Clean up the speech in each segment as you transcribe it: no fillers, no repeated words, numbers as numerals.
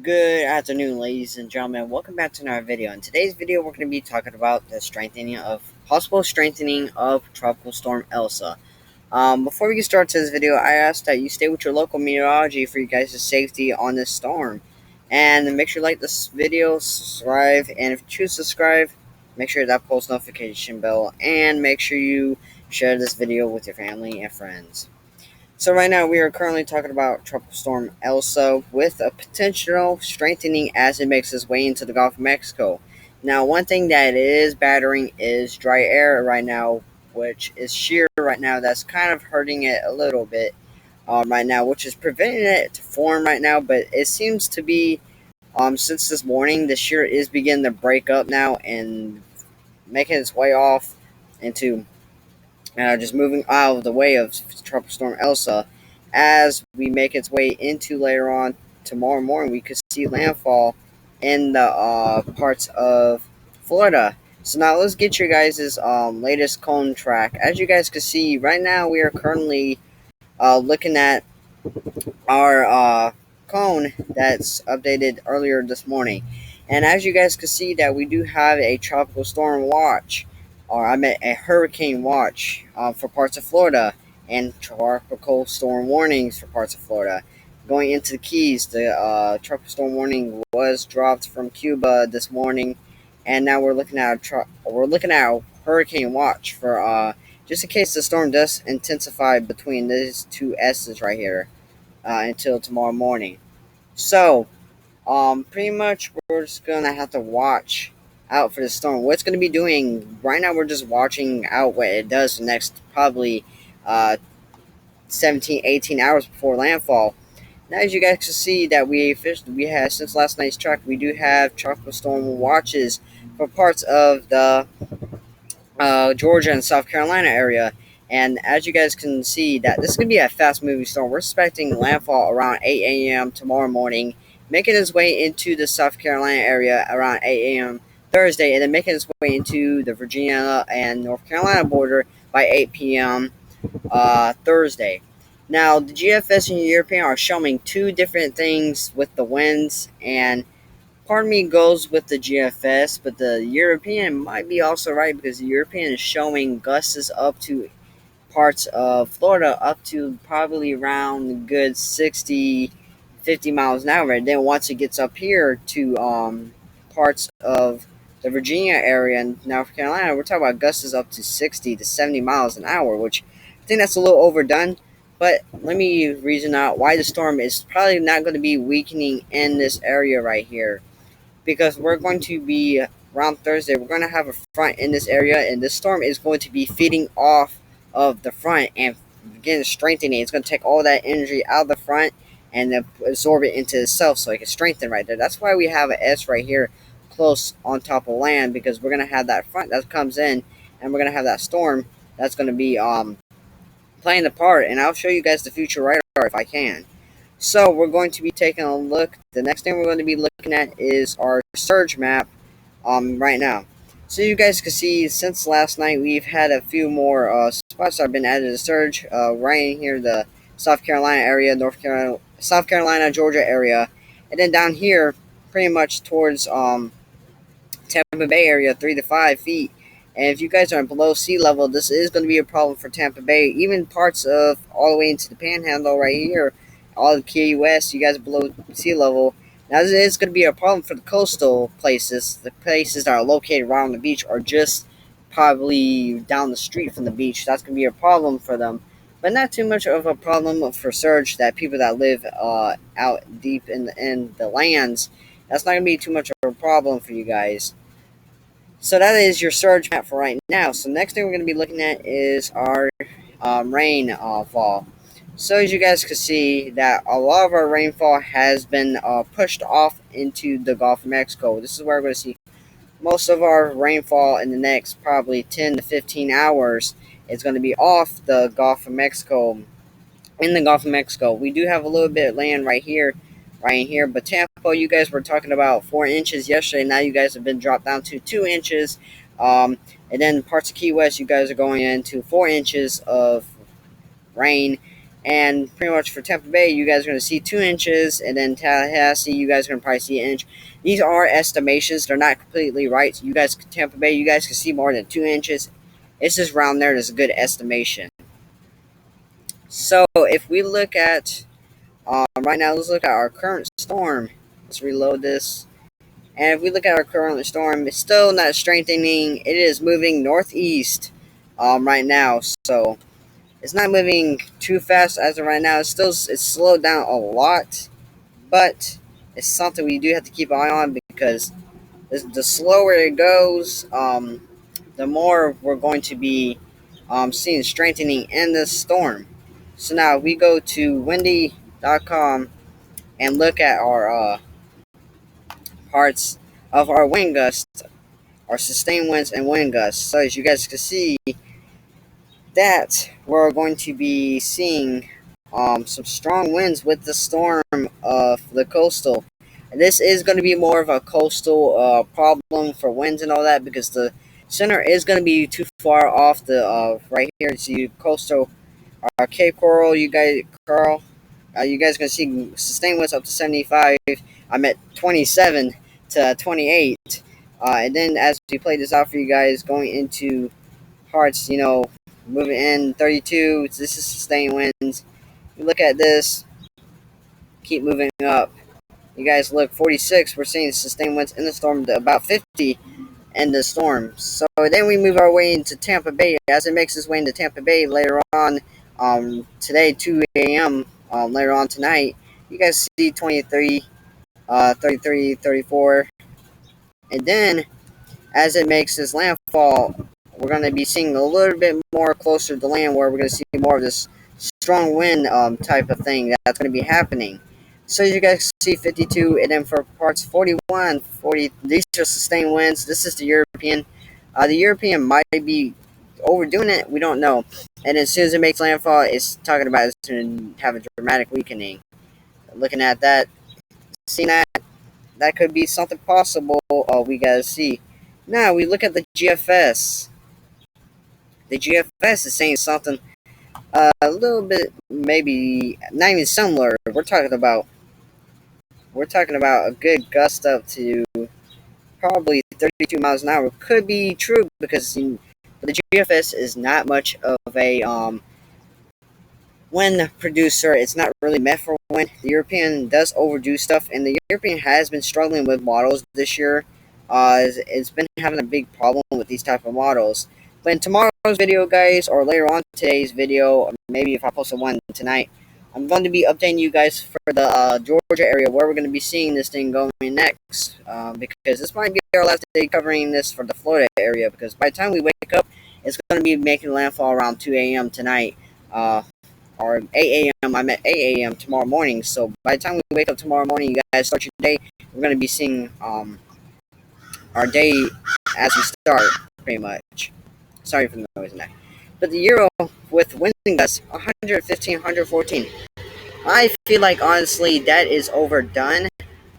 Good afternoon, ladies and gentlemen. Welcome back to another video. In today's video, we're going to be talking about the possible strengthening of Tropical Storm Elsa. Before we get started to this video, I ask that you stay with your local meteorology for you guys' safety on this storm. And make sure you like this video, subscribe, and if you choose to subscribe, make sure that post notification bell, and make sure you share this video with your family and friends. So right now we are currently talking about Tropical Storm Elsa with a potential strengthening as it makes its way into the Gulf of Mexico. Now, one thing that it is battering is dry air right now, which is shear right now. That's kind of hurting it a little bit right now, which is preventing it to form right now. But it seems to be since this morning, the shear is beginning to break up now and making its way off into just moving out of the way of Tropical Storm Elsa. As we make its way into later on tomorrow morning, we could see landfall in the parts of Florida. So now let's get your guys' latest cone track. As you guys can see, right now we are currently looking at our cone that's updated earlier this morning. And as you guys can see that we do have a tropical storm watch, or I meant a hurricane watch for parts of Florida, and tropical storm warnings for parts of Florida. Going into the Keys, the tropical storm warning was dropped from Cuba this morning, and now we're looking at a hurricane watch for just in case the storm does intensify between these two S's right here until tomorrow morning. So, pretty much we're just gonna have to watch out for the storm. What's gonna be doing right now? We're just watching out what it does the next probably uh 17, 18 hours before landfall. Now, as you guys can see that we have since last night's track, we do have tropical storm watches for parts of the Georgia and South Carolina area. And as you guys can see, that this is going to be a fast-moving storm. We're expecting landfall around 8 a.m. tomorrow morning, making its way into the South Carolina area around 8 a.m. Thursday, and then making its way into the Virginia and North Carolina border by 8 p.m. Thursday. Now, the GFS and European are showing two different things with the winds, and part of me goes with the GFS, but the European might be also right because the European is showing gusts up to parts of Florida up to probably around a good 60, 50 miles an hour. And then once it gets up here to parts of the Virginia area and North Carolina, we're talking about gusts up to 60 to 70 miles an hour, which I think that's a little overdone. But let me reason out why the storm is probably not going to be weakening in this area right here, because we're going to be around Thursday. We're going to have a front in this area, and this storm is going to be feeding off of the front and begin strengthening. It's going to take all that energy out of the front and then absorb it into itself so it can strengthen right there. That's why we have an S right here close on top of land, because we're going to have that front that comes in, and we're going to have that storm that's going to be playing the part. And I'll show you guys the future radar if I can. So we're going to be taking a look. The next thing we're going to be looking at is our surge map right now. So you guys can see since last night we've had a few more spots that have been added to surge right in here, the South Carolina area, South Carolina, Georgia area, and then down here pretty much towards Tampa Bay area, 3 to 5 feet. And if you guys are below sea level, this is going to be a problem for Tampa Bay. Even parts of all the way into the Panhandle right here, all the Key West, you guys are below sea level. Now, this is going to be a problem for the coastal places. The places that are located around the beach are just probably down the street from the beach. That's going to be a problem for them. But not too much of a problem for surge that people that live out deep in the lands. That's not going to be too much of a problem for you guys. So that is your surge map for right now. So next thing we're going to be looking at is our rainfall. So as you guys can see, that a lot of our rainfall has been pushed off into the Gulf of Mexico. This is where we're going to see most of our rainfall in the next probably 10 to 15 hours. It's going to be off the Gulf of Mexico. In the Gulf of Mexico, we do have a little bit of land right in here. But Tampa, you guys were talking about 4 inches yesterday. Now you guys have been dropped down to 2 inches. And then parts of Key West, you guys are going into 4 inches of rain. And pretty much for Tampa Bay, you guys are going to see 2 inches, and then Tallahassee, you guys are going to probably see an inch. These are estimations; they're not completely right. You guys, Tampa Bay, you guys can see more than 2 inches. It's just around there. There's a good estimation. So if we look at right now, let's look at our current storm. Let's reload this. And if we look at our current storm, it's still not strengthening. It is moving northeast right now. So it's not moving too fast as of right now. It's slowed down a lot, but it's something we do have to keep an eye on because the slower it goes, the more we're going to be seeing strengthening in this storm. So now we go to windy.com and look at our parts of our wind gusts, our sustained winds and wind gusts. So as you guys can see, that we're going to be seeing some strong winds with the storm of the coastal. And this is going to be more of a coastal problem for winds and all that because the center is going to be too far off the right here. See coastal Cape Coral, you guys can see sustained winds up to 75. I'm at 27 to 28. And then as we play this out for you guys, going into parts, moving in 32. This is sustained winds. You look at this, keep moving up. You guys look 46. We're seeing sustained winds in the storm to about 50 in the storm. So then we move our way into Tampa Bay. As it makes its way into Tampa Bay later on, today 2 a.m. Later on tonight, you guys see 23, 33, 34, and then as it makes its landfall, we're going to be seeing a little bit more closer to land where we're going to see more of this strong wind type of thing that's going to be happening. So you guys see 52, and then for parts 41, 40, these are sustained winds. This is the European. The European might be overdoing it. We don't know. And as soon as it makes landfall, it's talking about it's going to have a dramatic weakening. Looking at that, seeing that could be something possible. We got to see. Now we look at the GFS. The GFS is saying something a little bit, maybe not even similar. We're talking about a good gust up to probably 32 miles an hour. Could be true because the GFS is not much of a wind producer. It's not really meant for wind. The European does overdo stuff, and the European has been struggling with models this year. It's been having a big problem with these type of models. But in tomorrow's video, guys, or later on today's video, or maybe if I post one tonight, I'm going to be updating you guys for the Georgia area where we're going to be seeing this thing going next. Because this might be our last day covering this for the Florida area. Because by the time we wake up, it's going to be making landfall around 2 a.m. tonight. Or 8 a.m. I'm at 8 a.m. tomorrow morning. So by the time we wake up tomorrow morning, you guys start your day. We're going to be seeing our day as we start, pretty much. Sorry for the noise in that. But the Euro with wind gusts 115, 114. I feel like honestly that is overdone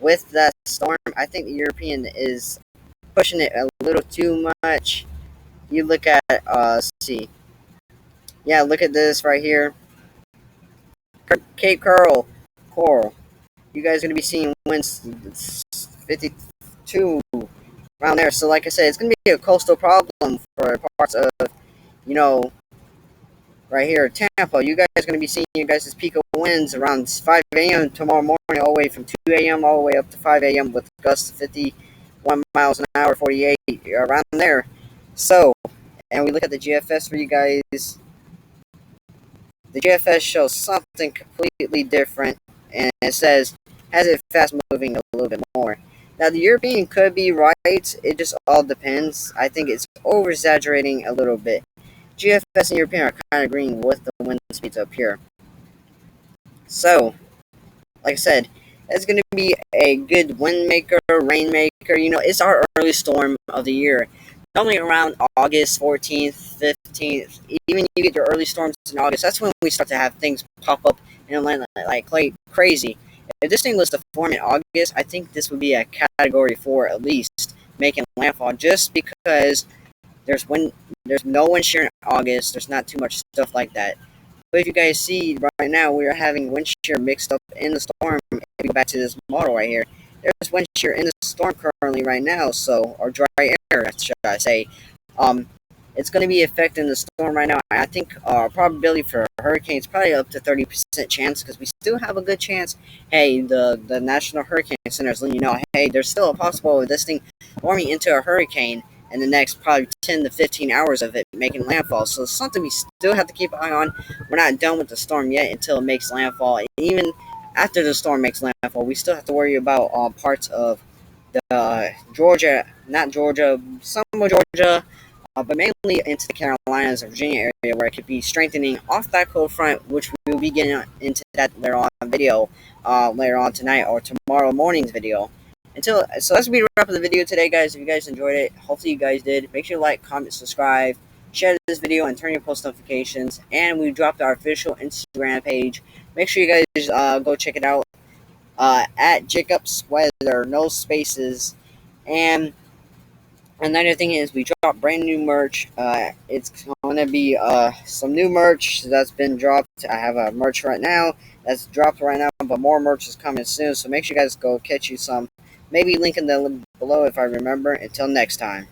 with that storm. I think the European is pushing it a little too much. You look at let's see. Yeah, look at this right here. Cape Coral. You guys are gonna be seeing winds 52 around there. So like I said, it's gonna be a coastal problem for parts of right here Tampa. You guys are gonna be seeing you guys' peak of winds around 5 a.m. tomorrow morning, all the way from 2 a.m. all the way up to 5 a.m. with gusts of 51 miles an hour, 48 around there. So, and we look at the GFS for you guys. The GFS shows something completely different, and it says has it fast moving a little bit more. Now the European could be right. It just all depends. I think it's over exaggerating a little bit. GFS and European are kind of agreeing with the wind speeds up here. So, like I said, it's going to be a good wind maker, rain maker. It's our early storm of the year. Normally around August 14th, 15th, even you get your early storms in August, that's when we start to have things pop up and land like crazy. If this thing was to form in August, I think this would be a Category 4 at least, making landfall, just because there's no wind shear in August, there's not too much stuff like that. But if you guys see right now, we are having wind shear mixed up in the storm. If we go back to this model right here, there's wind shear in the storm currently right now, so, or dry air, should I say. Um, it's going to be affecting the storm right now. I think probability for hurricanes probably up to 30% chance, because we still have a good chance. Hey, the National Hurricane Center is letting you know, hey, there's still a possibility of this thing forming into a hurricane in the next probably 10 to 15 hours of it making landfall. So it's something we still have to keep an eye on. We're not done with the storm yet until it makes landfall. And even after the storm makes landfall, we still have to worry about parts of the Georgia, not Georgia, some of Georgia, but mainly into the Carolinas and Virginia area, where it could be strengthening off that cold front, which we will be getting into that later on video, later on tonight or tomorrow morning's video. So that's be wrap up the video today, guys. If you guys enjoyed it, hopefully you guys did. Make sure you like, comment, subscribe, share this video, and turn your post notifications. And we dropped our official Instagram page. Make sure you guys go check it out at Jacob's Weather, no spaces. And another thing is we dropped brand new merch. It's gonna be some new merch that's been dropped. I have a merch right now that's dropped right now, but more merch is coming soon. So make sure you guys go catch you some. Maybe link in the below if I remember. Until next time.